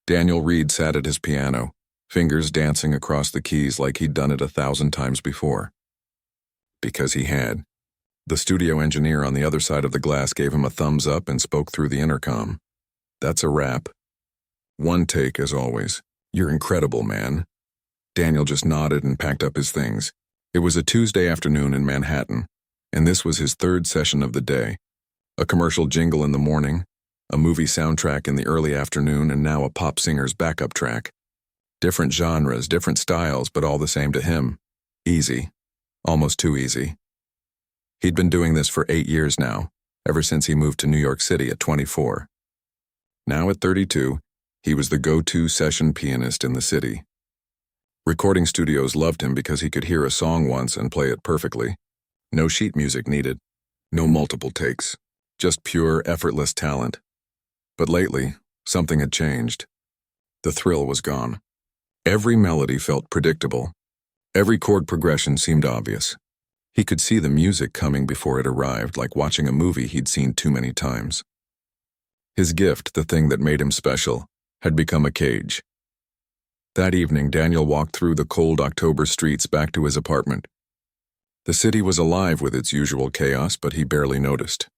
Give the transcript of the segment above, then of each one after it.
Daniel Reed sat at his piano, fingers dancing across the keys like he'd done it 1,000 times before. Because he had. The studio engineer on the other side of the glass gave him a thumbs up and spoke through the intercom. "That's a wrap. One take, as always. You're incredible, man." Daniel just nodded and packed up his things. It was a Tuesday afternoon in Manhattan, and this was his third session of the day. A commercial jingle in the morning, a movie soundtrack in the early afternoon, and now a pop singer's backup track. Different genres, different styles, but all the same to him. Easy. Almost too easy. He'd been doing this for 8 years now, ever since he moved to New York City at 24. Now at 32, he was the go-to session pianist in the city. Recording studios loved him because he could hear a song once and play it perfectly. No sheet music needed. No multiple takes. Just pure, effortless talent. But lately, something had changed. The thrill was gone. Every melody felt predictable. Every chord progression seemed obvious. He could see the music coming before it arrived, like watching a movie he'd seen too many times. His gift, the thing that made him special, had become a cage. That evening, Daniel walked through the cold October streets back to his apartment. The city was alive with its usual chaos, but he barely noticed.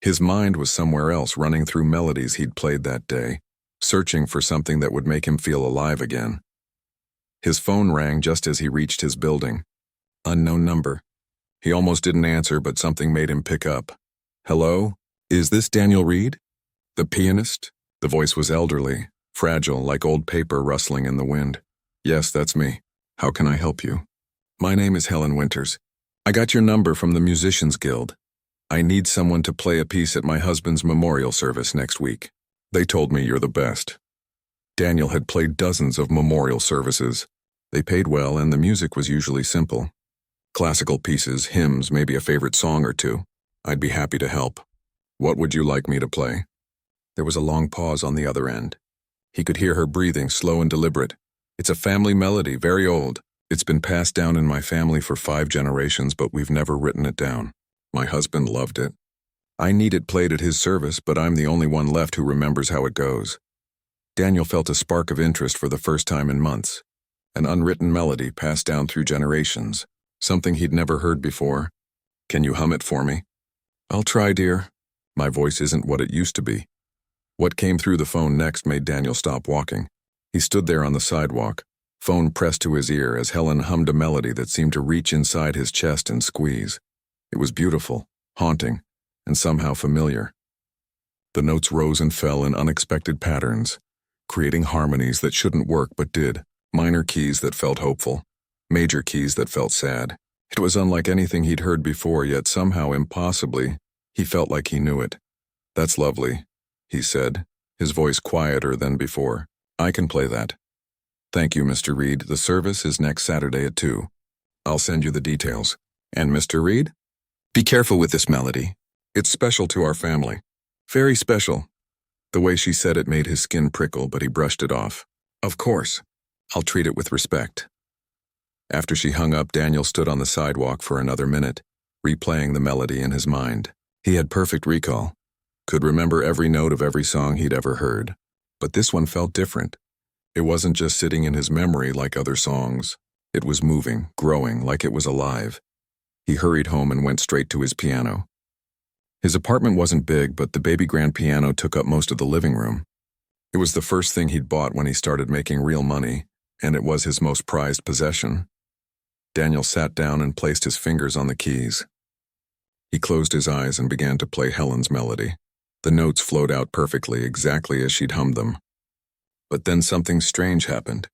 His mind was somewhere else, running through melodies he'd played that day, searching for something that would make him feel alive again. His phone rang just as he reached his building. Unknown number. He almost didn't answer, but something made him pick up. "Hello? Is this Daniel Reed? The pianist?" The voice was elderly, fragile, like old paper rustling in the wind. "Yes, that's me. How can I help you?" "My name is Helen Winters. I got your number from the Musicians Guild. I need someone to play a piece at my husband's memorial service next week. They told me you're the best." Daniel had played dozens of memorial services. They paid well, and the music was usually simple. Classical pieces, hymns, maybe a favorite song or two. "I'd be happy to help. What would you like me to play?" There was a long pause on the other end. He could hear her breathing, slow and deliberate. "It's a family melody, very old. It's been passed down in my family for 5 generations, but we've never written it down. My husband loved it. I need it played at his service, but I'm the only one left who remembers how it goes." Daniel felt a spark of interest for the first time in months. An unwritten melody passed down through generations, something he'd never heard before. "Can you hum it for me?" "I'll try, dear. My voice isn't what it used to be." What came through the phone next made Daniel stop walking. He stood there on the sidewalk, phone pressed to his ear as Helen hummed a melody that seemed to reach inside his chest and squeeze. It was beautiful, haunting, and somehow familiar. The notes rose and fell in unexpected patterns, creating harmonies that shouldn't work but did, minor keys that felt hopeful, major keys that felt sad. It was unlike anything he'd heard before, yet somehow impossibly, he felt like he knew it. "That's lovely," he said, his voice quieter than before. "I can play that." "Thank you, Mr. Reed. The service is next Saturday at 2. I'll send you the details." "And Mr. Reed? Be careful with this melody. It's special to our family. Very special." The way she said it made his skin prickle, but he brushed it off. "Of course. I'll treat it with respect." After she hung up, Daniel stood on the sidewalk for another minute, replaying the melody in his mind. He had perfect recall, could remember every note of every song he'd ever heard. But this one felt different. It wasn't just sitting in his memory like other songs. It was moving, growing, like it was alive. He hurried home and went straight to his piano. His apartment wasn't big, but the baby grand piano took up most of the living room. It was the first thing he'd bought when he started making real money, and it was his most prized possession. Daniel sat down and placed his fingers on the keys. He closed his eyes and began to play Helen's melody. The notes flowed out perfectly, exactly as she'd hummed them. But then something strange happened.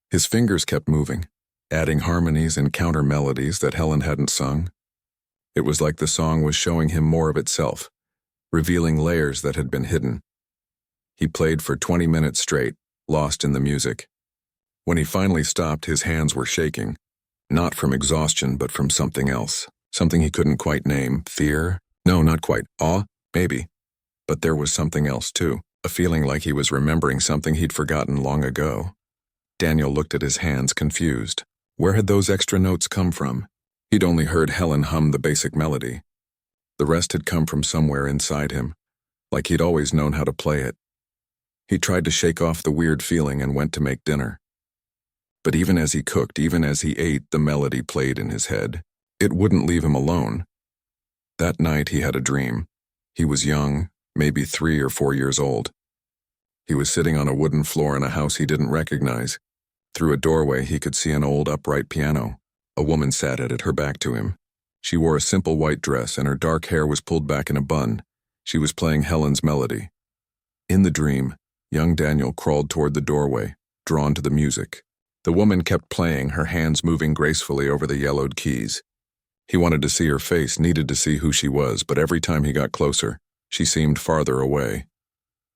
His fingers kept moving, adding harmonies and counter melodies that Helen hadn't sung. It was like the song was showing him more of itself, revealing layers that had been hidden. He played for 20 minutes straight, lost in the music. When he finally stopped, his hands were shaking, not from exhaustion but from something else, something he couldn't quite name. Fear? No, not quite. Awe? Maybe. But there was something else too, a feeling like he was remembering something he'd forgotten long ago. Daniel looked at his hands, confused. Where had those extra notes come from? He'd only heard Helen hum the basic melody. The rest had come from somewhere inside him, like he'd always known how to play it. He tried to shake off the weird feeling and went to make dinner. But even as he cooked, even as he ate, the melody played in his head. It wouldn't leave him alone. That night he had a dream. He was young, maybe 3 or 4 years old. He was sitting on a wooden floor in a house he didn't recognize. Through a doorway he could see an old upright piano. A woman sat at it, her back to him. She wore a simple white dress and her dark hair was pulled back in a bun. She was playing Helen's melody. In the dream, young Daniel crawled toward the doorway, drawn to the music. The woman kept playing, her hands moving gracefully over the yellowed keys. He wanted to see her face, needed to see who she was, but every time he got closer, she seemed farther away.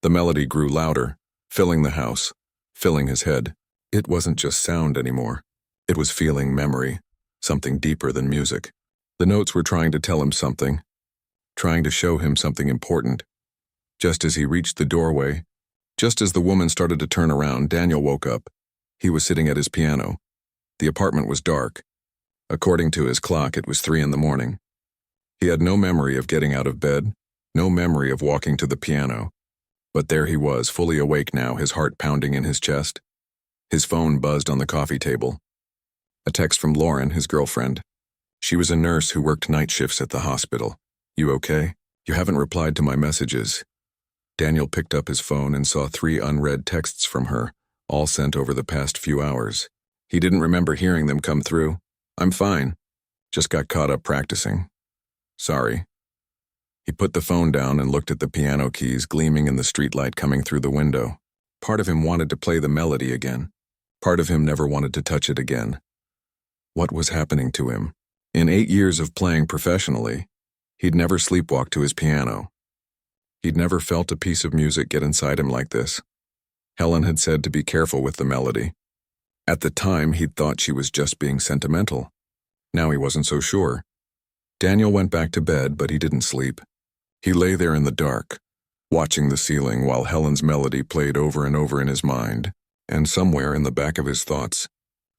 The melody grew louder, filling the house, filling his head. It wasn't just sound anymore. It was feeling, memory, something deeper than music. The notes were trying to tell him something, trying to show him something important. Just as he reached the doorway, just as the woman started to turn around, Daniel woke up. He was sitting at his piano. The apartment was dark. According to his clock, it was 3 in the morning. He had no memory of getting out of bed, no memory of walking to the piano. But there he was, fully awake now, his heart pounding in his chest. His phone buzzed on the coffee table. A text from Lauren, his girlfriend. She was a nurse who worked night shifts at the hospital. "You okay? You haven't replied to my messages." Daniel picked up his phone and saw 3 unread texts from her, all sent over the past few hours. He didn't remember hearing them come through. "I'm fine. Just got caught up practicing. Sorry." He put the phone down and looked at the piano keys gleaming in the streetlight coming through the window. Part of him wanted to play the melody again. Part of him never wanted to touch it again. What was happening to him? In 8 years of playing professionally, he'd never sleepwalked to his piano. He'd never felt a piece of music get inside him like this. Helen had said to be careful with the melody. At the time, he'd thought she was just being sentimental. Now he wasn't so sure. Daniel went back to bed, but he didn't sleep. He lay there in the dark, watching the ceiling while Helen's melody played over and over in his mind, and somewhere in the back of his thoughts,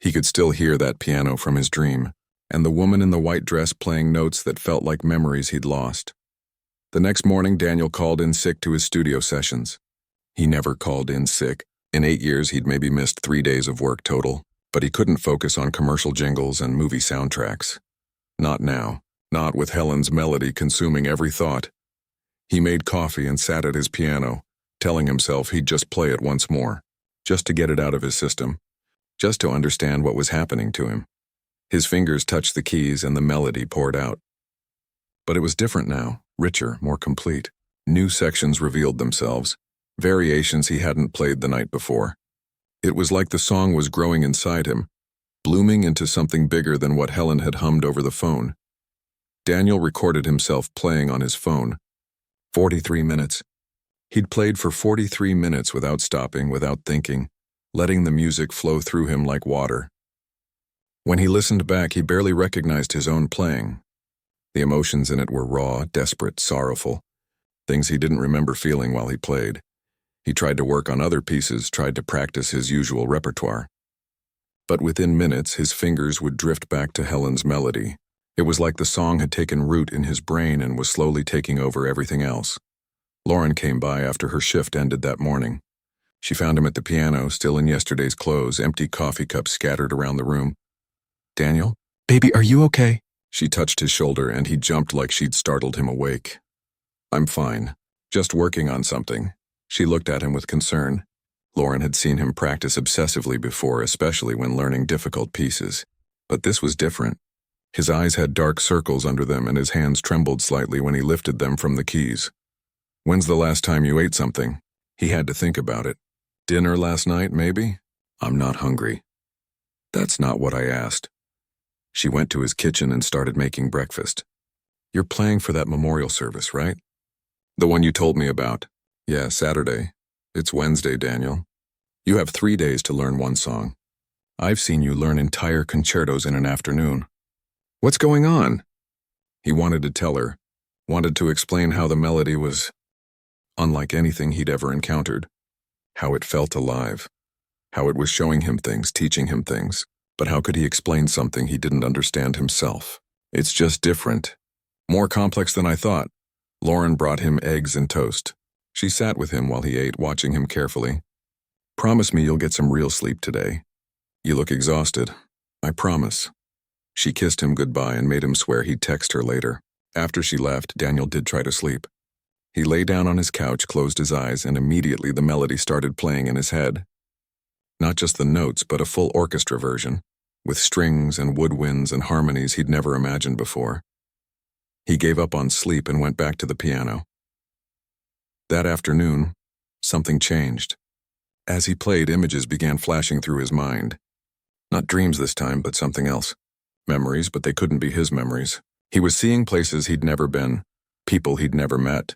he could still hear that piano from his dream, and the woman in the white dress playing notes that felt like memories he'd lost. The next morning, Daniel called in sick to his studio sessions. He never called in sick. In 8 years, he'd maybe missed 3 days of work total, but he couldn't focus on commercial jingles and movie soundtracks. Not now, not with Helen's melody consuming every thought. He made coffee and sat at his piano, telling himself he'd just play it once more, just to get it out of his system, just to understand what was happening to him. His fingers touched the keys and the melody poured out. But it was different now, richer, more complete. New sections revealed themselves, variations he hadn't played the night before. It was like the song was growing inside him, blooming into something bigger than what Helen had hummed over the phone. Daniel recorded himself playing on his phone. 43 minutes. He'd played for 43 minutes without stopping, without thinking, letting the music flow through him like water. When he listened back, he barely recognized his own playing. The emotions in it were raw, desperate, sorrowful, things he didn't remember feeling while he played. He tried to work on other pieces, tried to practice his usual repertoire. But within minutes, his fingers would drift back to Helen's melody. It was like the song had taken root in his brain and was slowly taking over everything else. Lauren came by after her shift ended that morning. She found him at the piano, still in yesterday's clothes, empty coffee cups scattered around the room. "Daniel? Baby, are you okay?" She touched his shoulder and he jumped like she'd startled him awake. "I'm fine. Just working on something." She looked at him with concern. Lauren had seen him practice obsessively before, especially when learning difficult pieces. But this was different. His eyes had dark circles under them and his hands trembled slightly when he lifted them from the keys. "When's the last time you ate something?" He had to think about it. "Dinner last night, maybe?" "I'm not hungry." "That's not what I asked." She went to his kitchen and started making breakfast. "You're playing for that memorial service, right?" "The one you told me about." "Yeah, Saturday. It's Wednesday, Daniel. You have 3 days to learn one song. I've seen you learn entire concertos in an afternoon. What's going on?" He wanted to tell her, wanted to explain how the melody was unlike anything he'd ever encountered, how it felt alive, how it was showing him things, teaching him things. But how could he explain something he didn't understand himself? "It's just different. More complex than I thought." Lauren brought him eggs and toast. She sat with him while he ate, watching him carefully. "Promise me you'll get some real sleep today. You look exhausted. I promise." She kissed him goodbye and made him swear he'd text her later. After she left, Daniel did try to sleep. He lay down on his couch, closed his eyes, and immediately the melody started playing in his head. Not just the notes, but a full orchestra version, with strings and woodwinds and harmonies he'd never imagined before. He gave up on sleep and went back to the piano. That afternoon, something changed. As he played, images began flashing through his mind. Not dreams this time, but something else. Memories, but they couldn't be his memories. He was seeing places he'd never been, people he'd never met.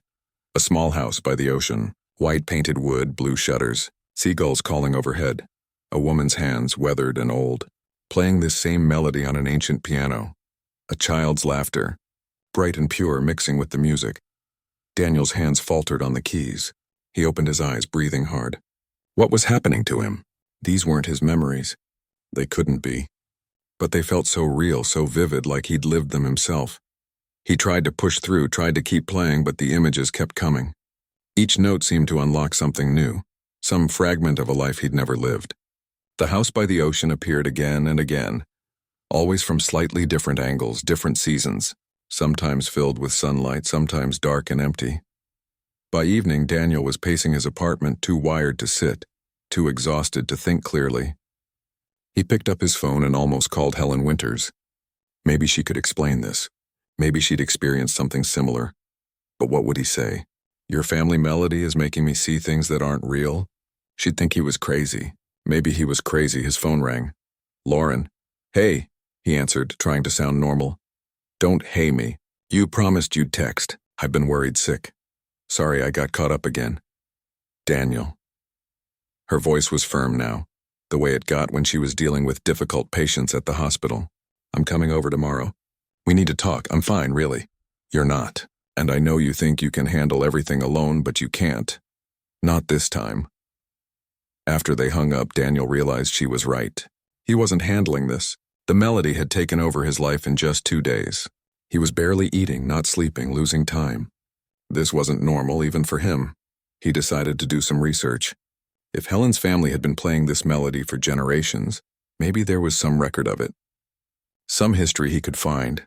A small house by the ocean, white painted wood, blue shutters, seagulls calling overhead, a woman's hands, weathered and old, playing this same melody on an ancient piano, a child's laughter, bright and pure mixing with the music. Daniel's hands faltered on the keys. He opened his eyes, breathing hard. What was happening to him? These weren't his memories. They couldn't be. But they felt so real, so vivid, like he'd lived them himself. He tried to push through, tried to keep playing, but the images kept coming. Each note seemed to unlock something new, some fragment of a life he'd never lived. The house by the ocean appeared again and again, always from slightly different angles, different seasons, sometimes filled with sunlight, sometimes dark and empty. By evening, Daniel was pacing his apartment, too wired to sit, too exhausted to think clearly. He picked up his phone and almost called Helen Winters. Maybe she could explain this. Maybe she'd experienced something similar. But what would he say? "Your family melody is making me see things that aren't real?" She'd think he was crazy. Maybe he was crazy. His phone rang. "Lauren." "Hey," he answered, trying to sound normal. "Don't hey me. You promised you'd text. I've been worried sick. Sorry I got caught up again. Daniel." Her voice was firm now, the way it got when she was dealing with difficult patients at the hospital. "I'm coming over tomorrow. We need to talk. I'm fine, really." "You're not. And I know you think you can handle everything alone, but you can't. Not this time." After they hung up, Daniel realized she was right. He wasn't handling this. The melody had taken over his life in just 2 days. He was barely eating, not sleeping, losing time. This wasn't normal, even for him. He decided to do some research. If Helen's family had been playing this melody for generations, maybe there was some record of it. Some history he could find.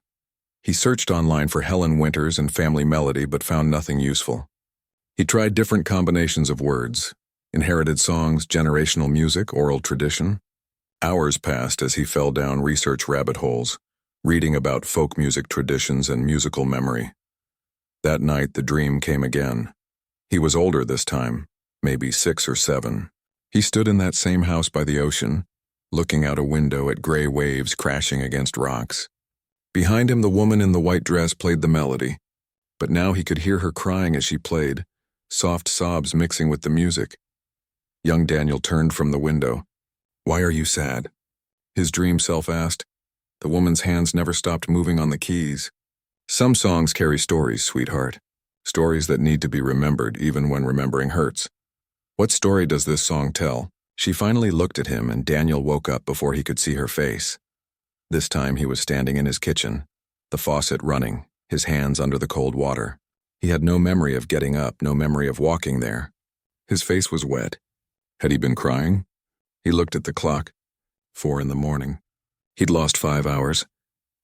He searched online for Helen Winters and family melody but found nothing useful. He tried different combinations of words, inherited songs, generational music, oral tradition. Hours passed as he fell down research rabbit holes, reading about folk music traditions and musical memory. That night, the dream came again. He was older this time, maybe 6 or 7. He stood in that same house by the ocean, looking out a window at gray waves crashing against rocks. Behind him, the woman in the white dress played the melody, but now he could hear her crying as she played, soft sobs mixing with the music. Young Daniel turned from the window. "Why are you sad?" his dream self asked. The woman's hands never stopped moving on the keys. "Some songs carry stories, sweetheart. Stories that need to be remembered even when remembering hurts." "What story does this song tell?" She finally looked at him, and Daniel woke up before he could see her face. This time he was standing in his kitchen, the faucet running, his hands under the cold water. He had no memory of getting up, no memory of walking there. His face was wet. Had he been crying? He looked at the clock. 4 in the morning. He'd lost 5 hours.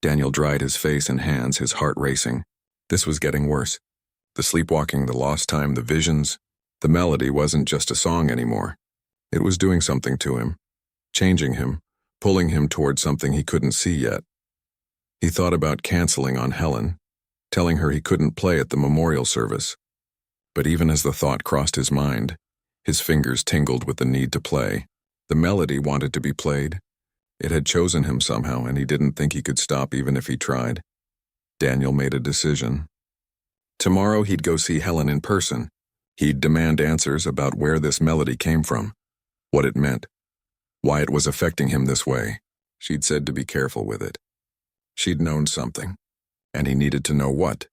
Daniel dried his face and hands, his heart racing. This was getting worse. The sleepwalking, the lost time, the visions. The melody wasn't just a song anymore. It was doing something to him, changing him, pulling him toward something he couldn't see yet. He thought about canceling on Helen, telling her he couldn't play at the memorial service. But even as the thought crossed his mind, his fingers tingled with the need to play. The melody wanted to be played. It had chosen him somehow, and he didn't think he could stop even if he tried. Daniel made a decision. Tomorrow he'd go see Helen in person. He'd demand answers about where this melody came from, what it meant, why it was affecting him this way. She'd said to be careful with it. She'd known something, and he needed to know what.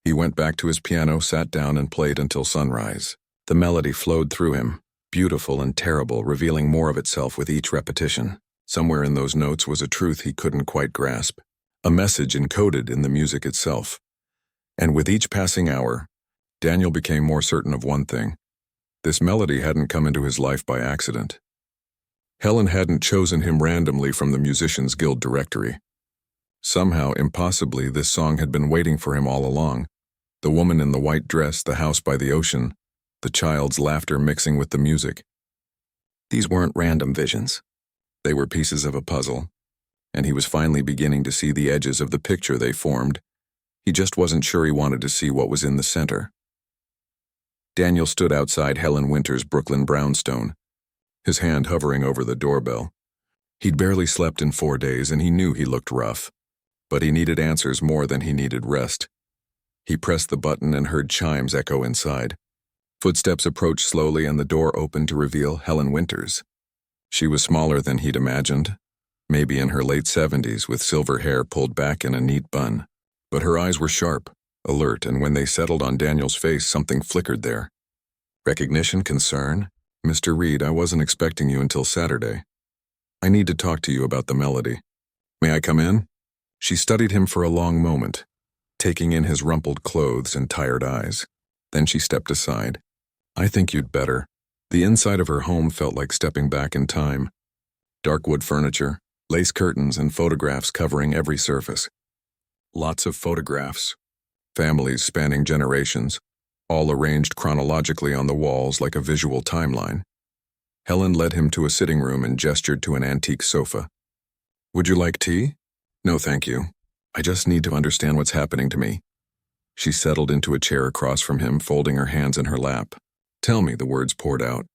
He went back to his piano, sat down, and played until sunrise. The melody flowed through him, beautiful and terrible, revealing more of itself with each repetition. Somewhere in those notes was a truth he couldn't quite grasp, a message encoded in the music itself. And with each passing hour, Daniel became more certain of one thing. This melody hadn't come into his life by accident. Helen hadn't chosen him randomly from the Musicians Guild directory. Somehow, impossibly, this song had been waiting for him all along. The woman in the white dress, the house by the ocean, the child's laughter mixing with the music. These weren't random visions. They were pieces of a puzzle, and he was finally beginning to see the edges of the picture they formed. He just wasn't sure he wanted to see what was in the center. Daniel stood outside Helen Winter's Brooklyn brownstone, his hand hovering over the doorbell. He'd barely slept in 4 days, and he knew he looked rough. But he needed answers more than he needed rest. He pressed the button and heard chimes echo inside. Footsteps approached slowly, and the door opened to reveal Helen Winters. She was smaller than he'd imagined, maybe in her late 70s, with silver hair pulled back in a neat bun. But her eyes were sharp, alert, and when they settled on Daniel's face, something flickered there. Recognition, concern? Mr. Reed, I wasn't expecting you until Saturday. I need to talk to you about the melody. May I come in? She studied him for a long moment, taking in his rumpled clothes and tired eyes. Then she stepped aside. I think you'd better. The inside of her home felt like stepping back in time. Dark wood furniture, lace curtains, and photographs covering every surface. Lots of photographs. Families spanning generations, all arranged chronologically on the walls like a visual timeline. Helen led him to a sitting room and gestured to an antique sofa. Would you like tea? No, thank you. I just need to understand what's happening to me. She settled into a chair across from him, folding her hands in her lap. Tell me, the words poured out.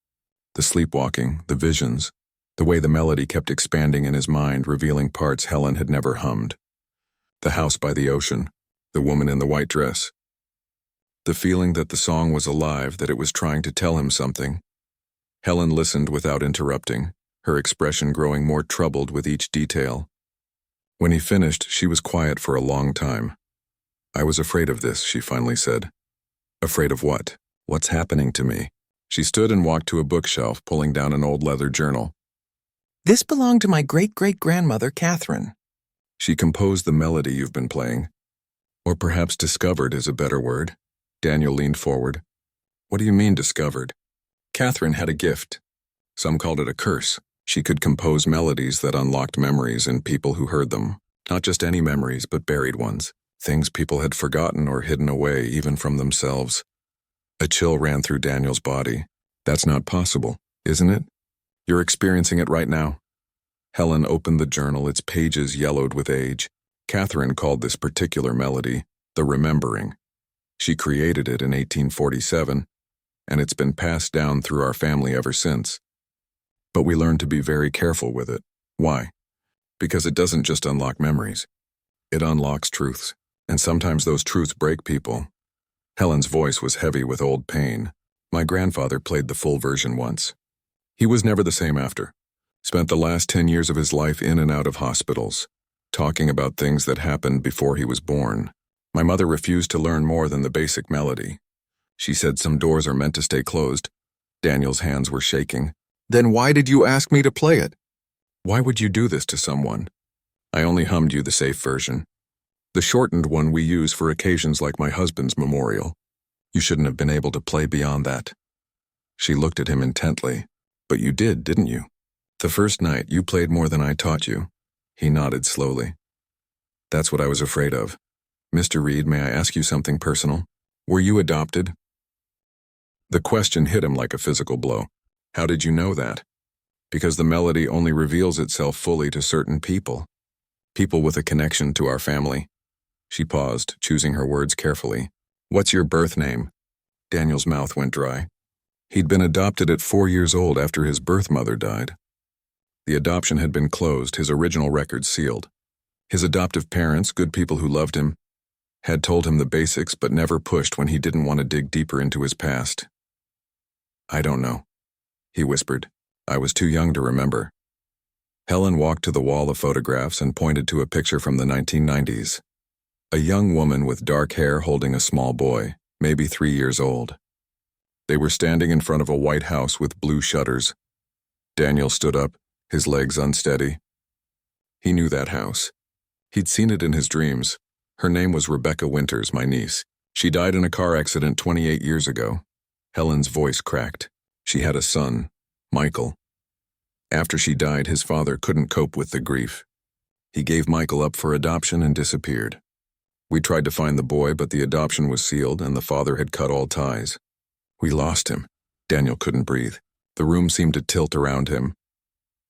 The sleepwalking, the visions, the way the melody kept expanding in his mind, revealing parts Helen had never hummed. The house by the ocean, the woman in the white dress. The feeling that the song was alive, that it was trying to tell him something. Helen listened without interrupting, her expression growing more troubled with each detail. When he finished, she was quiet for a long time. I was afraid of this, she finally said. Afraid of what? What's happening to me? She stood and walked to a bookshelf, pulling down an old leather journal. This belonged to my great-great-grandmother, Catherine. She composed the melody you've been playing. Or perhaps discovered is a better word. Daniel leaned forward. What do you mean, discovered? Catherine had a gift. Some called it a curse. She could compose melodies that unlocked memories in people who heard them. Not just any memories, but buried ones. Things people had forgotten or hidden away, even from themselves. A chill ran through Daniel's body. That's not possible, isn't it? You're experiencing it right now. Helen opened the journal, its pages yellowed with age. Catherine called this particular melody the Remembering. She created it in 1847, and it's been passed down through our family ever since. But we learned to be very careful with it. Why? Because it doesn't just unlock memories. It unlocks truths, and sometimes those truths break people. Helen's voice was heavy with old pain. My grandfather played the full version once. He was never the same after. Spent the last 10 years of his life in and out of hospitals, talking about things that happened before he was born. My mother refused to learn more than the basic melody. She said some doors are meant to stay closed. Daniel's hands were shaking. Then why did you ask me to play it? Why would you do this to someone? I only hummed you the safe version. The shortened one we use for occasions like my husband's memorial. You shouldn't have been able to play beyond that. She looked at him intently. But you did, didn't you? The first night, you played more than I taught you. He nodded slowly. That's what I was afraid of. Mr. Reed, may I ask you something personal? Were you adopted? The question hit him like a physical blow. How did you know that? Because the melody only reveals itself fully to certain people. People with a connection to our family. She paused, choosing her words carefully. What's your birth name? Daniel's mouth went dry. He'd been adopted at 4 years old after his birth mother died. The adoption had been closed, his original records sealed. His adoptive parents, good people who loved him, had told him the basics but never pushed when he didn't want to dig deeper into his past. I don't know, he whispered. I was too young to remember. Helen walked to the wall of photographs and pointed to a picture from the 1990s. A young woman with dark hair holding a small boy, maybe 3 years old. They were standing in front of a white house with blue shutters. Daniel stood up, his legs unsteady. He knew that house. He'd seen it in his dreams. Her name was Rebecca Winters, my niece. She died in a car accident 28 years ago. Helen's voice cracked. She had a son, Michael. After she died, his father couldn't cope with the grief. He gave Michael up for adoption and disappeared. We tried to find the boy, but the adoption was sealed and the father had cut all ties. We lost him. Daniel couldn't breathe. The room seemed to tilt around him.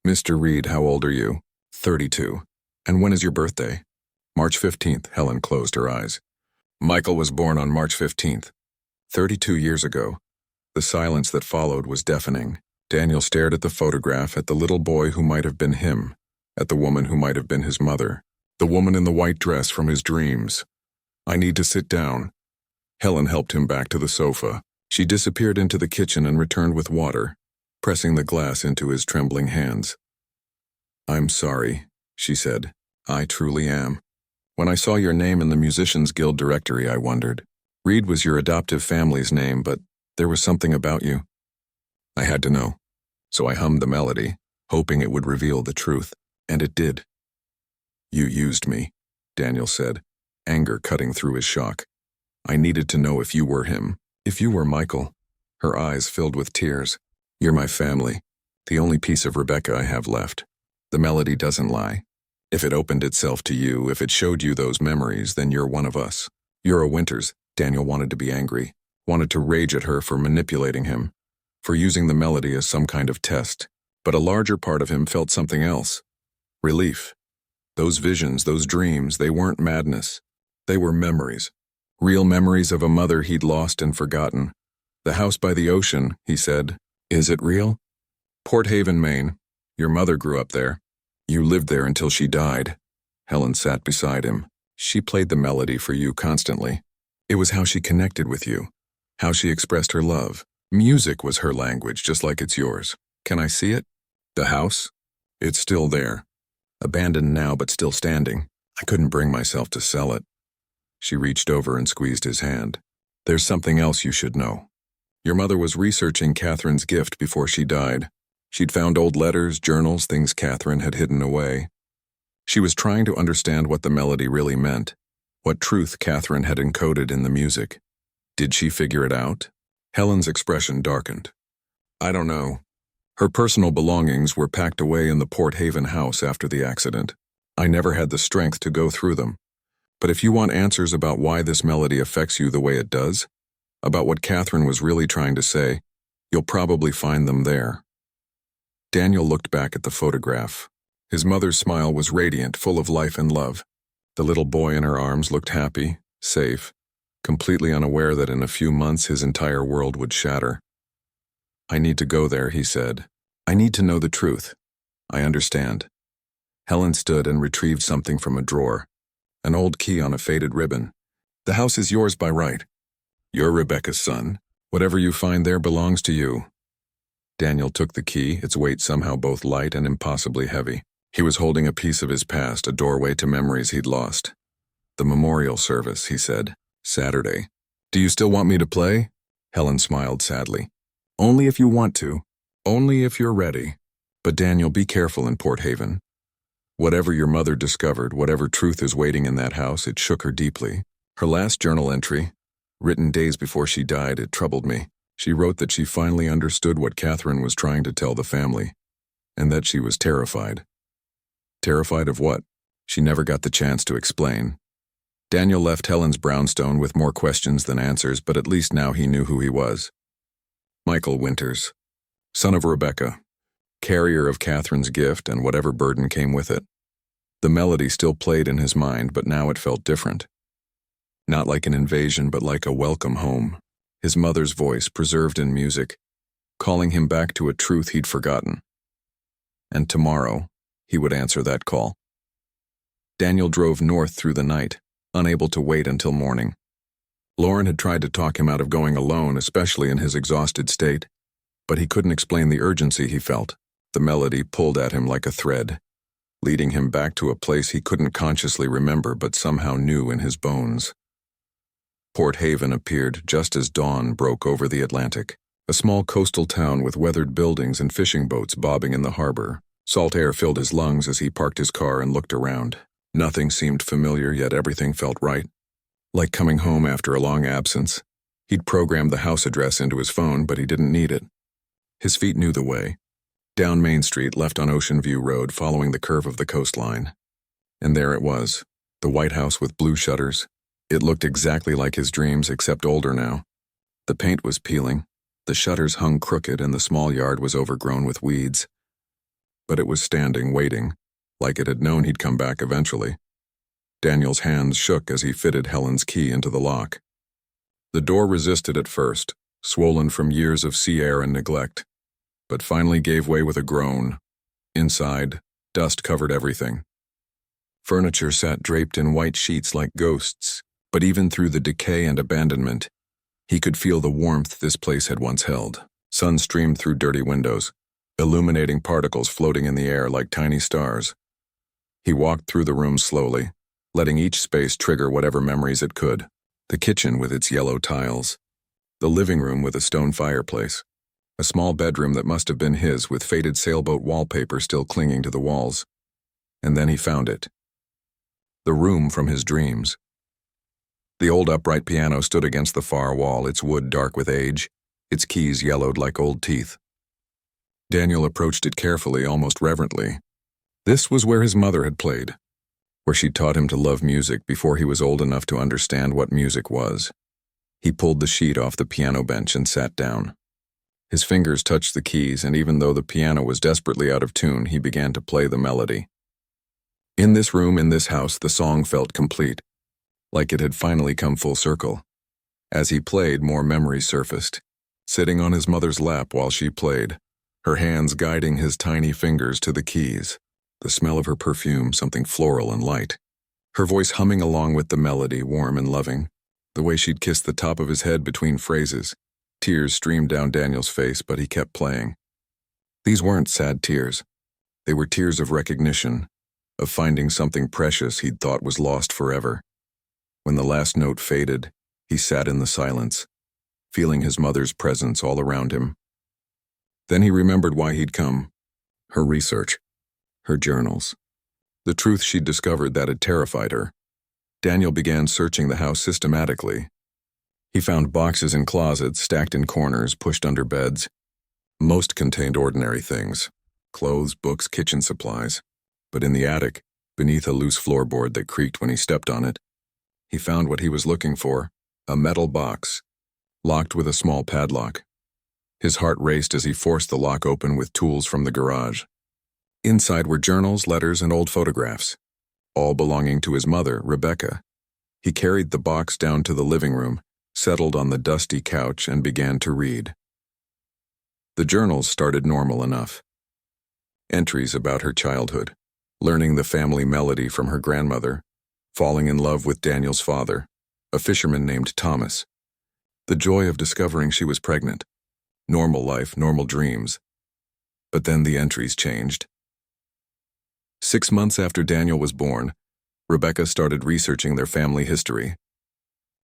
Mr. Reed, how old are you? 32. And when is your birthday? March 15th, Helen closed her eyes. Michael was born on March 15th. 32 years ago. The silence that followed was deafening. Daniel stared at the photograph, at the little boy who might have been him, at the woman who might have been his mother, the woman in the white dress from his dreams. I need to sit down. Helen helped him back to the sofa. She disappeared into the kitchen and returned with water, pressing the glass into his trembling hands. I'm sorry, she said. I truly am. When I saw your name in the Musicians Guild directory, I wondered. Reed was your adoptive family's name, but there was something about you. I had to know. So I hummed the melody, hoping it would reveal the truth, and it did. You used me, Daniel said, anger cutting through his shock. I needed to know if you were him, if you were Michael. Her eyes filled with tears. You're my family, the only piece of Rebecca I have left. The melody doesn't lie. If it opened itself to you, if it showed you those memories, then you're one of us. You're a Winters. Daniel wanted to be angry, wanted to rage at her for manipulating him, for using the melody as some kind of test. But a larger part of him felt something else. Relief. Those visions, those dreams, they weren't madness. They were memories. Real memories of a mother he'd lost and forgotten. The house by the ocean, he said. Is it real? Port Haven, Maine. Your mother grew up there. You lived there until she died. Helen sat beside him. She played the melody for you constantly. It was how she connected with you, how she expressed her love. Music was her language, just like it's yours. Can I see it? The house? It's still there. Abandoned now, but still standing. I couldn't bring myself to sell it. She reached over and squeezed his hand. There's something else you should know. Your mother was researching Catherine's gift before she died. She'd found old letters, journals, things Catherine had hidden away. She was trying to understand what the melody really meant, what truth Catherine had encoded in the music. Did she figure it out? Helen's expression darkened. I don't know. Her personal belongings were packed away in the Port Haven house after the accident. I never had the strength to go through them. But if you want answers about why this melody affects you the way it does, about what Catherine was really trying to say, you'll probably find them there. Daniel looked back at the photograph. His mother's smile was radiant, full of life and love. The little boy in her arms looked happy, safe, completely unaware that in a few months his entire world would shatter. I need to go there, he said. I need to know the truth. I understand. Helen stood and retrieved something from a drawer. An old key on a faded ribbon. The house is yours by right. You're Rebecca's son. Whatever you find there belongs to you. Daniel took the key, its weight somehow both light and impossibly heavy. He was holding a piece of his past, a doorway to memories he'd lost. The memorial service, he said. Saturday. Do you still want me to play? Helen smiled sadly. Only if you want to. Only if you're ready. But Daniel, be careful in Port Haven. Whatever your mother discovered, whatever truth is waiting in that house, it shook her deeply. Her last journal entry, written days before she died, it troubled me. She wrote that she finally understood what Catherine was trying to tell the family, and that she was terrified. Terrified of what? She never got the chance to explain. Daniel left Helen's brownstone with more questions than answers, but at least now he knew who he was. Michael Winters, son of Rebecca, carrier of Catherine's gift and whatever burden came with it. The melody still played in his mind, but now it felt different. Not like an invasion, but like a welcome home. His mother's voice, preserved in music, calling him back to a truth he'd forgotten. And tomorrow, he would answer that call. Daniel drove north through the night, unable to wait until morning. Lauren had tried to talk him out of going alone, especially in his exhausted state, but he couldn't explain the urgency he felt. The melody pulled at him like a thread, leading him back to a place he couldn't consciously remember but somehow knew in his bones. Port Haven appeared just as dawn broke over the Atlantic, a small coastal town with weathered buildings and fishing boats bobbing in the harbor. Salt air filled his lungs as he parked his car and looked around. Nothing seemed familiar, yet everything felt right. Like coming home after a long absence. He'd programmed the house address into his phone, but he didn't need it. His feet knew the way. Down Main Street, left on Ocean View Road, following the curve of the coastline. And there it was, the White House with blue shutters. It looked exactly like his dreams, except older now. The paint was peeling, the shutters hung crooked, and the small yard was overgrown with weeds. But it was standing, waiting, like it had known he'd come back eventually. Daniel's hands shook as he fitted Helen's key into the lock. The door resisted at first, swollen from years of sea air and neglect, but finally gave way with a groan. Inside, dust covered everything. Furniture sat draped in white sheets like ghosts, but even through the decay and abandonment, he could feel the warmth this place had once held. Sun streamed through dirty windows, illuminating particles floating in the air like tiny stars. He walked through the room slowly, letting each space trigger whatever memories it could. The kitchen with its yellow tiles, the living room with a stone fireplace, a small bedroom that must have been his with faded sailboat wallpaper still clinging to the walls. And then he found it. The room from his dreams. The old upright piano stood against the far wall, its wood dark with age, its keys yellowed like old teeth. Daniel approached it carefully, almost reverently. This was where his mother had played, where she'd taught him to love music before he was old enough to understand what music was. He pulled the sheet off the piano bench and sat down. His fingers touched the keys, and even though the piano was desperately out of tune, he began to play the melody. In this room, in this house, the song felt complete, like it had finally come full circle. As he played, more memories surfaced, sitting on his mother's lap while she played, her hands guiding his tiny fingers to the keys. The smell of her perfume, something floral and light. Her voice humming along with the melody, warm and loving. The way she'd kissed the top of his head between phrases. Tears streamed down Daniel's face, but he kept playing. These weren't sad tears. They were tears of recognition, of finding something precious he'd thought was lost forever. When the last note faded, he sat in the silence, feeling his mother's presence all around him. Then he remembered why he'd come. Her research. Her journals. The truth she'd discovered that had terrified her. Daniel began searching the house systematically. He found boxes in closets, stacked in corners, pushed under beds. Most contained ordinary things. Clothes, books, kitchen supplies. But in the attic, beneath a loose floorboard that creaked when he stepped on it, he found what he was looking for, a metal box, locked with a small padlock. His heart raced as he forced the lock open with tools from the garage. Inside were journals, letters, and old photographs, all belonging to his mother, Rebecca. He carried the box down to the living room, settled on the dusty couch, and began to read. The journals started normal enough. Entries about her childhood, learning the family melody from her grandmother, falling in love with Daniel's father, a fisherman named Thomas, the joy of discovering she was pregnant, normal life, normal dreams. But then the entries changed. 6 months after Daniel was born, Rebecca started researching their family history.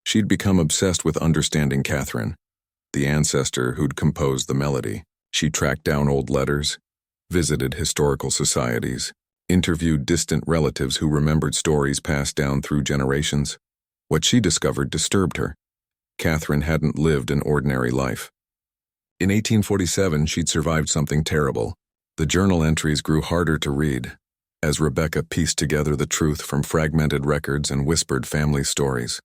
She'd become obsessed with understanding Catherine, the ancestor who'd composed the melody. She tracked down old letters, visited historical societies, interviewed distant relatives who remembered stories passed down through generations. What she discovered disturbed her. Catherine hadn't lived an ordinary life. In 1847, she'd survived something terrible. The journal entries grew harder to read, as Rebecca pieced together the truth from fragmented records and whispered family stories.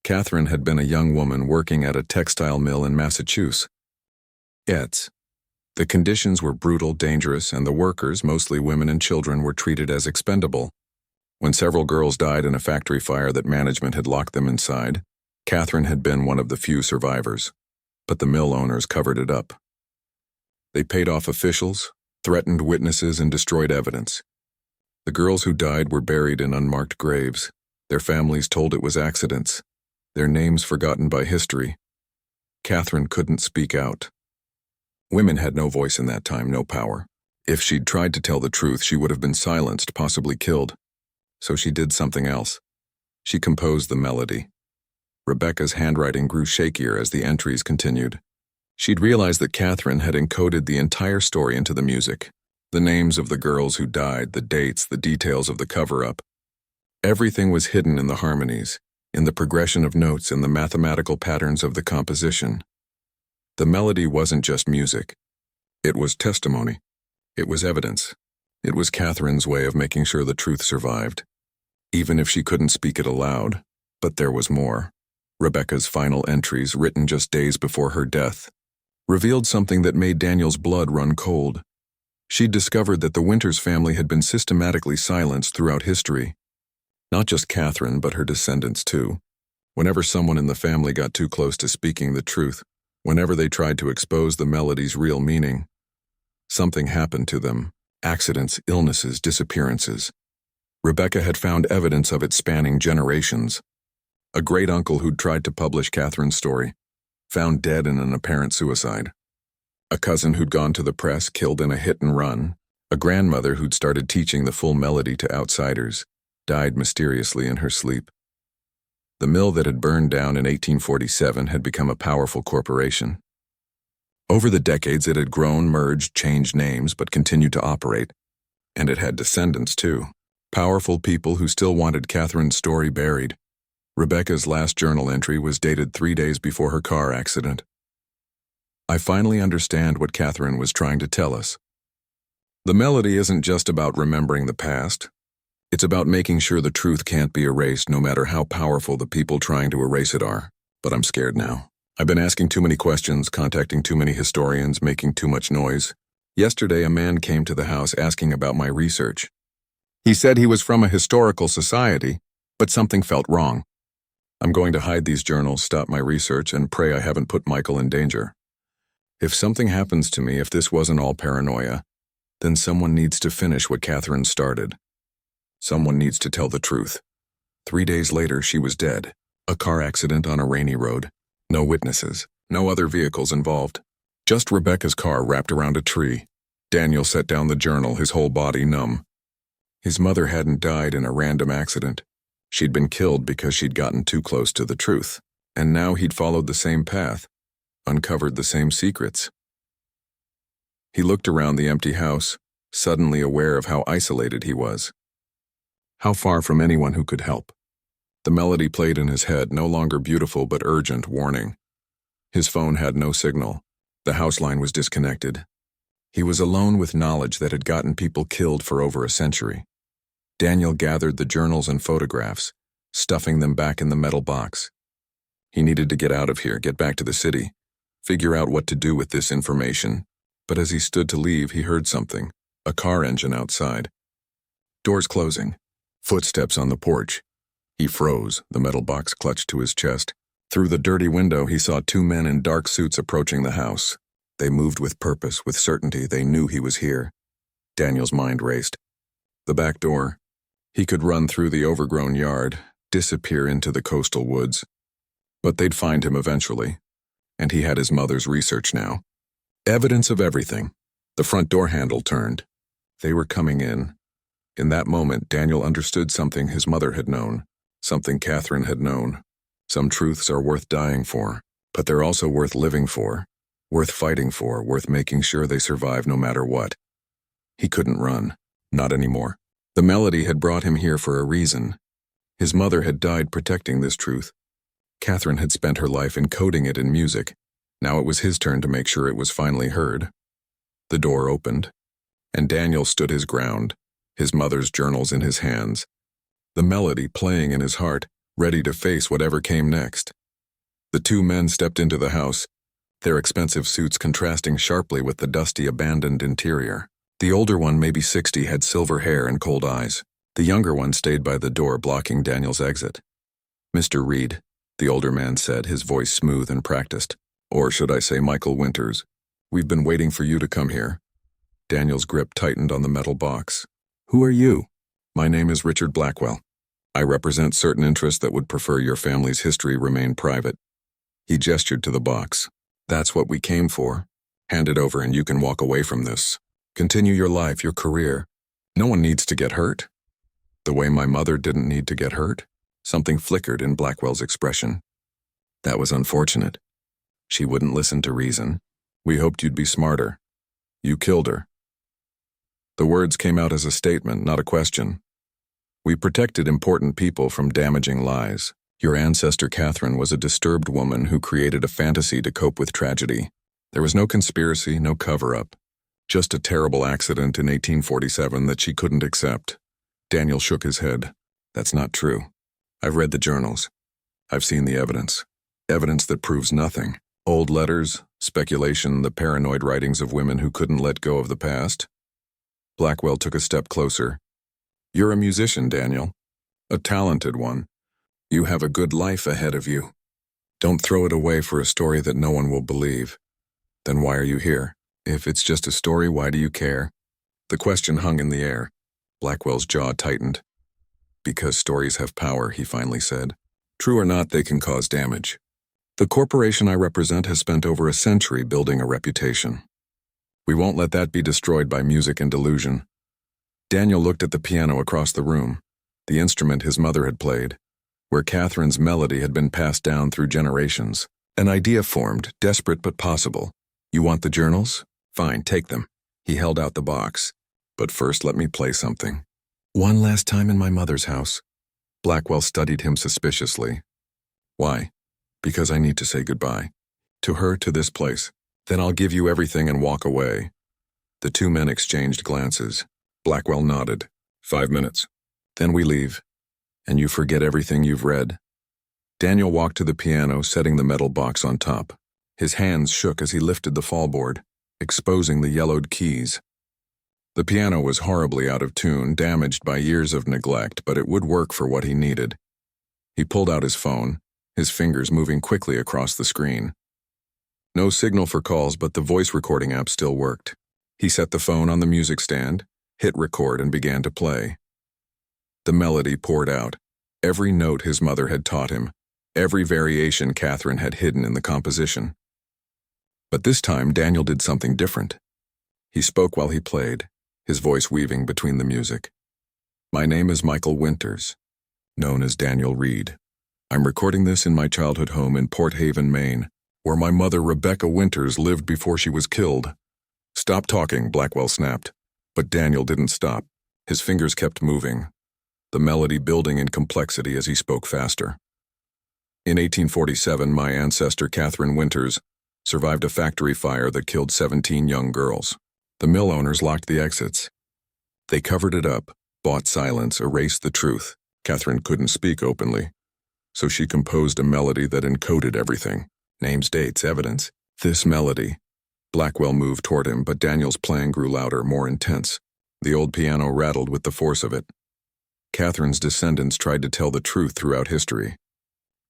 Catherine had been a young woman working at a textile mill in Massachusetts. The conditions were brutal, dangerous, and the workers, mostly women and children, were treated as expendable. When several girls died in a factory fire that management had locked them inside, Catherine had been one of the few survivors, but the mill owners covered it up. They paid off officials, threatened witnesses, and destroyed evidence. The girls who died were buried in unmarked graves, their families told it was accidents, their names forgotten by history. Catherine couldn't speak out. Women had no voice in that time, no power. If she'd tried to tell the truth, she would have been silenced, possibly killed. So she did something else. She composed the melody. Rebecca's handwriting grew shakier as the entries continued. She'd realized that Catherine had encoded the entire story into the music. The names of the girls who died, the dates, the details of the cover-up. Everything was hidden in the harmonies, in the progression of notes and the mathematical patterns of the composition. The melody wasn't just music. It was testimony. It was evidence. It was Catherine's way of making sure the truth survived, even if she couldn't speak it aloud. But there was more. Rebecca's final entries, written just days before her death, revealed something that made Daniel's blood run cold. She'd discovered that the Winters family had been systematically silenced throughout history. Not just Catherine, but her descendants too. Whenever someone in the family got too close to speaking the truth, whenever they tried to expose the melody's real meaning, something happened to them. Accidents, illnesses, disappearances. Rebecca had found evidence of it spanning generations. A great-uncle who'd tried to publish Catherine's story, found dead in an apparent suicide. A cousin who'd gone to the press, killed in a hit-and-run. A grandmother who'd started teaching the full melody to outsiders, died mysteriously in her sleep. The mill that had burned down in 1847 had become a powerful corporation. Over the decades it had grown, merged, changed names, but continued to operate. And it had descendants too. Powerful people who still wanted Catherine's story buried. Rebecca's last journal entry was dated 3 days before her car accident. I finally understand what Catherine was trying to tell us. The melody isn't just about remembering the past. It's about making sure the truth can't be erased no matter how powerful the people trying to erase it are. But I'm scared now. I've been asking too many questions, contacting too many historians, making too much noise. Yesterday, a man came to the house asking about my research. He said he was from a historical society, but something felt wrong. I'm going to hide these journals, stop my research, and pray I haven't put Michael in danger. If something happens to me, if this wasn't all paranoia, then someone needs to finish what Catherine started. Someone needs to tell the truth. 3 days later, she was dead. A car accident on a rainy road. No witnesses, no other vehicles involved. Just Rebecca's car wrapped around a tree. Daniel set down the journal, his whole body numb. His mother hadn't died in a random accident. She'd been killed because she'd gotten too close to the truth. And now he'd followed the same path, uncovered the same secrets. He looked around the empty house, suddenly aware of how isolated he was. How far from anyone who could help. The melody played in his head, no longer beautiful but urgent warning. His phone had no signal. The house line was disconnected. He was alone with knowledge that had gotten people killed for over a century. Daniel gathered the journals and photographs, stuffing them back in the metal box. He needed to get out of here, get back to the city, figure out what to do with this information. But as he stood to leave, he heard something, a car engine outside. Doors closing, footsteps on the porch. He froze, the metal box clutched to his chest. Through the dirty window, he saw 2 men in dark suits approaching the house. They moved with purpose, with certainty. They knew he was here. Daniel's mind raced. The back door. He could run through the overgrown yard, disappear into the coastal woods. But they'd find him eventually. And he had his mother's research now. Evidence of everything. The front door handle turned. They were coming in. In that moment, Daniel understood something his mother had known, something Catherine had known. Some truths are worth dying for, but they're also worth living for, worth fighting for, worth making sure they survive no matter what. He couldn't run. Not anymore. The melody had brought him here for a reason. His mother had died protecting this truth. Catherine had spent her life encoding it in music. Now it was his turn to make sure it was finally heard. The door opened, and Daniel stood his ground, his mother's journals in his hands, the melody playing in his heart, ready to face whatever came next. The 2 men stepped into the house, their expensive suits contrasting sharply with the dusty, abandoned interior. The older one, maybe 60, had silver hair and cold eyes. The younger one stayed by the door, blocking Daniel's exit. "Mr. Reed," the older man said, his voice smooth and practiced. "Or should I say Michael Winters? We've been waiting for you to come here." Daniel's grip tightened on the metal box. "Who are you?" "My name is Richard Blackwell. I represent certain interests that would prefer your family's history remain private." He gestured to the box. "That's what we came for. Hand it over and you can walk away from this. Continue your life, your career. No one needs to get hurt." The way my mother didn't need to get hurt? Something flickered in Blackwell's expression. "That was unfortunate. She wouldn't listen to reason. We hoped you'd be smarter. You killed her." The words came out as a statement, not a question. "We protected important people from damaging lies. Your ancestor Catherine was a disturbed woman who created a fantasy to cope with tragedy. There was no conspiracy, no cover-up. Just a terrible accident in 1847 that she couldn't accept. Daniel shook his head. That's not true. I've read the journals. I've seen the evidence. Evidence that proves nothing. Old letters, speculation, the paranoid writings of women who couldn't let go of the past. Blackwell took a step closer. You're a musician, Daniel. A talented one. You have a good life ahead of you. Don't throw it away for a story that no one will believe. Then why are you here? If it's just a story, why do you care? The question hung in the air. Blackwell's jaw tightened. Because stories have power, he finally said. True or not, they can cause damage. The corporation I represent has spent over a century building a reputation. We won't let that be destroyed by music and delusion. Daniel looked at the piano across the room, the instrument his mother had played, where Catherine's melody had been passed down through generations. An idea formed, desperate but possible. You want the journals? Fine, take them. He held out the box. But first let me play something. One last time in my mother's house. Blackwell studied him suspiciously. Why? Because I need to say goodbye. To her, to this place. Then I'll give you everything and walk away. The two men exchanged glances. Blackwell nodded. 5 minutes. Then we leave. And you forget everything you've read. Daniel walked to the piano, setting the metal box on top. His hands shook as he lifted the fallboard, exposing the yellowed keys. The piano was horribly out of tune, damaged by years of neglect, but it would work for what he needed. He pulled out his phone, his fingers moving quickly across the screen. No signal for calls, but the voice recording app still worked. He set the phone on the music stand, hit record, and began to play. The melody poured out, every note his mother had taught him, every variation Catherine had hidden in the composition. But this time, Daniel did something different. He spoke while he played, his voice weaving between the music. My name is Michael Winters, known as Daniel Reed. I'm recording this in my childhood home in Port Haven, Maine, where my mother, Rebecca Winters, lived before she was killed. Stop talking, Blackwell snapped. But Daniel didn't stop. His fingers kept moving, the melody building in complexity as he spoke faster. In 1847, my ancestor Catherine Winters survived a factory fire that killed 17 young girls. The mill owners locked the exits. They covered it up, bought silence, erased the truth. Catherine couldn't speak openly, so she composed a melody that encoded everything. Names, dates, evidence. This melody. Blackwell moved toward him, but Daniel's playing grew louder, more intense. The old piano rattled with the force of it. Catherine's descendants tried to tell the truth throughout history.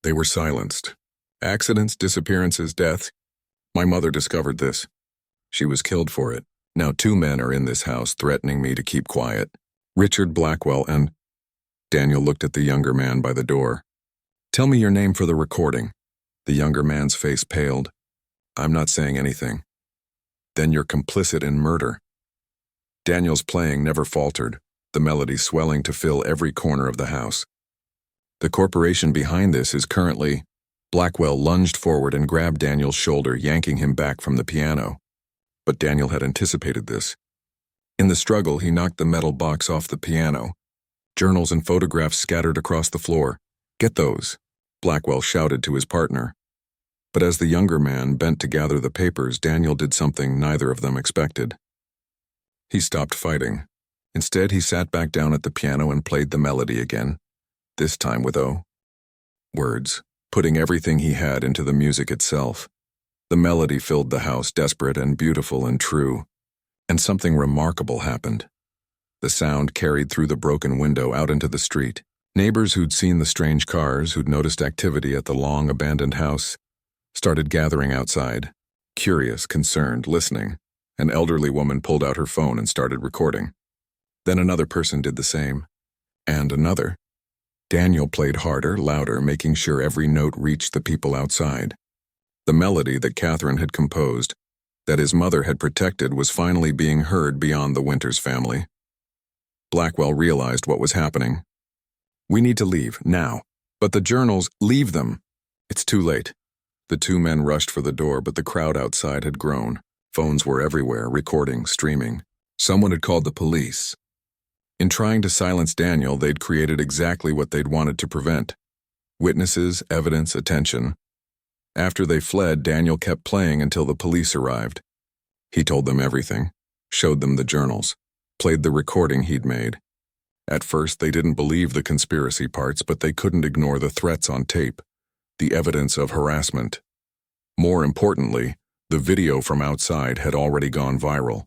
They were silenced. Accidents, disappearances, deaths. My mother discovered this. She was killed for it. Now 2 men are in this house threatening me to keep quiet. Richard Blackwell and... Daniel looked at the younger man by the door. Tell me your name for the recording. The younger man's face paled. I'm not saying anything. Then you're complicit in murder. Daniel's playing never faltered, the melody swelling to fill every corner of the house. The corporation behind this is currently... Blackwell lunged forward and grabbed Daniel's shoulder, yanking him back from the piano. But Daniel had anticipated this. In the struggle, he knocked the metal box off the piano. Journals and photographs scattered across the floor. Get those, Blackwell shouted to his partner. But as the younger man bent to gather the papers, Daniel did something neither of them expected. He stopped fighting. Instead, he sat back down at the piano and played the melody again, this time with words, putting everything he had into the music itself. The melody filled the house, desperate and beautiful and true. And something remarkable happened. The sound carried through the broken window out into the street. Neighbors who'd seen the strange cars, who'd noticed activity at the long abandoned house, started gathering outside, curious, concerned, listening. An elderly woman pulled out her phone and started recording. Then another person did the same. And another. Daniel played harder, louder, making sure every note reached the people outside. The melody that Catherine had composed, that his mother had protected, was finally being heard beyond the Winters family. Blackwell realized what was happening. We need to leave, now. But the journals, leave them. It's too late. The 2 men rushed for the door, but the crowd outside had grown. Phones were everywhere, recording, streaming. Someone had called the police. In trying to silence Daniel, they'd created exactly what they'd wanted to prevent. Witnesses, evidence, attention. After they fled, Daniel kept playing until the police arrived. He told them everything, showed them the journals, played the recording he'd made. At first, they didn't believe the conspiracy parts, but they couldn't ignore the threats on tape, the evidence of harassment. More importantly, the video from outside had already gone viral.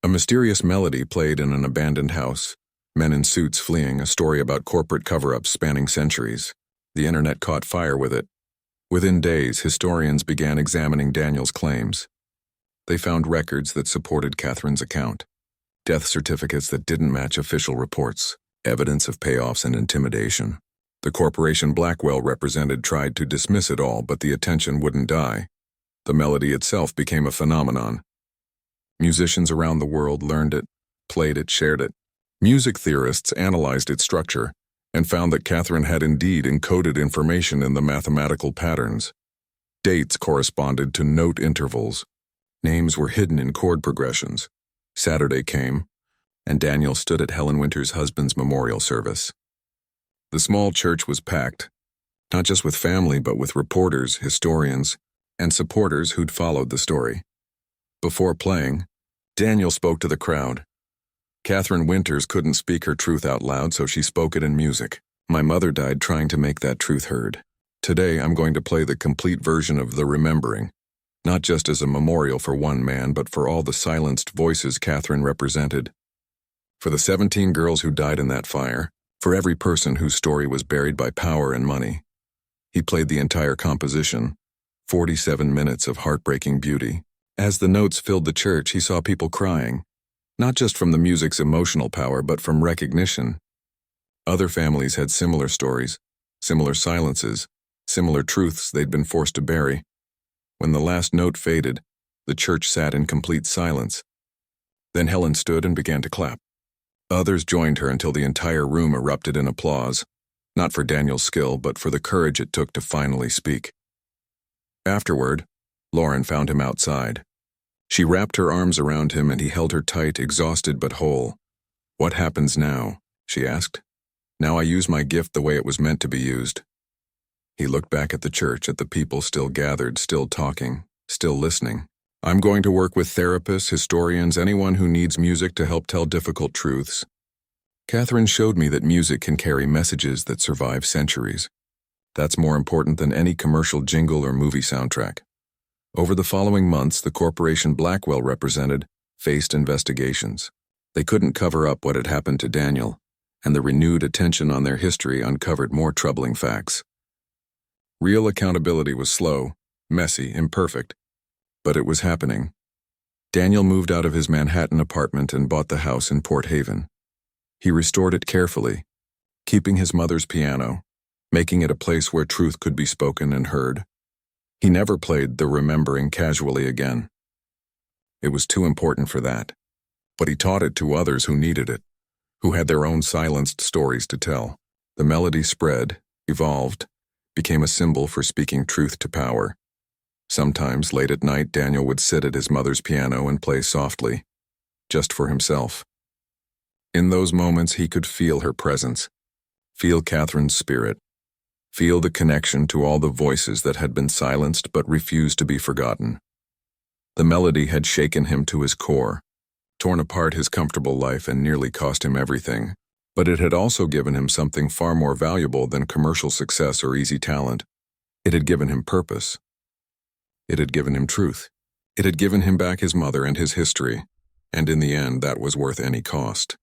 A mysterious melody played in an abandoned house, men in suits fleeing, a story about corporate cover-ups spanning centuries. The internet caught fire with it. Within days, historians began examining Daniel's claims. They found records that supported Catherine's account, death certificates that didn't match official reports, evidence of payoffs and intimidation. The corporation Blackwell represented tried to dismiss it all, but the attention wouldn't die. The melody itself became a phenomenon. Musicians around the world learned it, played it, shared it. Music theorists analyzed its structure and found that Catherine had indeed encoded information in the mathematical patterns. Dates corresponded to note intervals. Names were hidden in chord progressions. Saturday came, and Daniel stood at Helen Winter's husband's memorial service. The small church was packed, not just with family, but with reporters, historians, and supporters who'd followed the story. Before playing, Daniel spoke to the crowd. Catherine Winters couldn't speak her truth out loud, so she spoke it in music. My mother died trying to make that truth heard. Today, I'm going to play the complete version of the remembering, not just as a memorial for one man, but for all the silenced voices Catherine represented. For the 17 girls who died in that fire, for every person whose story was buried by power and money. He played the entire composition, 47 minutes of heartbreaking beauty. As the notes filled the church, he saw people crying, not just from the music's emotional power, but from recognition. Other families had similar stories, similar silences, similar truths they'd been forced to bury. When the last note faded, the church sat in complete silence. Then Helen stood and began to clap. Others joined her until the entire room erupted in applause, not for Daniel's skill, but for the courage it took to finally speak. Afterward, Lauren found him outside. She wrapped her arms around him and he held her tight, exhausted but whole. "What happens now?" she asked. "Now I use my gift the way it was meant to be used." He looked back at the church, at the people still gathered, still talking, still listening. "I'm going to work with therapists, historians, anyone who needs music to help tell difficult truths. Catherine showed me that music can carry messages that survive centuries. That's more important than any commercial jingle or movie soundtrack." Over the following months, the corporation Blackwell represented faced investigations. They couldn't cover up what had happened to Daniel, and the renewed attention on their history uncovered more troubling facts. Real accountability was slow, messy, imperfect, but it was happening. Daniel moved out of his Manhattan apartment and bought the house in Port Haven. He restored it carefully, keeping his mother's piano, making it a place where truth could be spoken and heard. He never played the remembering casually again. It was too important for that. But he taught it to others who needed it, who had their own silenced stories to tell. The melody spread, evolved, became a symbol for speaking truth to power. Sometimes, late at night, Daniel would sit at his mother's piano and play softly, just for himself. In those moments, he could feel her presence, feel Catherine's spirit, feel the connection to all the voices that had been silenced but refused to be forgotten. The melody had shaken him to his core, torn apart his comfortable life and nearly cost him everything. But it had also given him something far more valuable than commercial success or easy talent. It had given him purpose. It had given him truth. It had given him back his mother and his history, and in the end, that was worth any cost.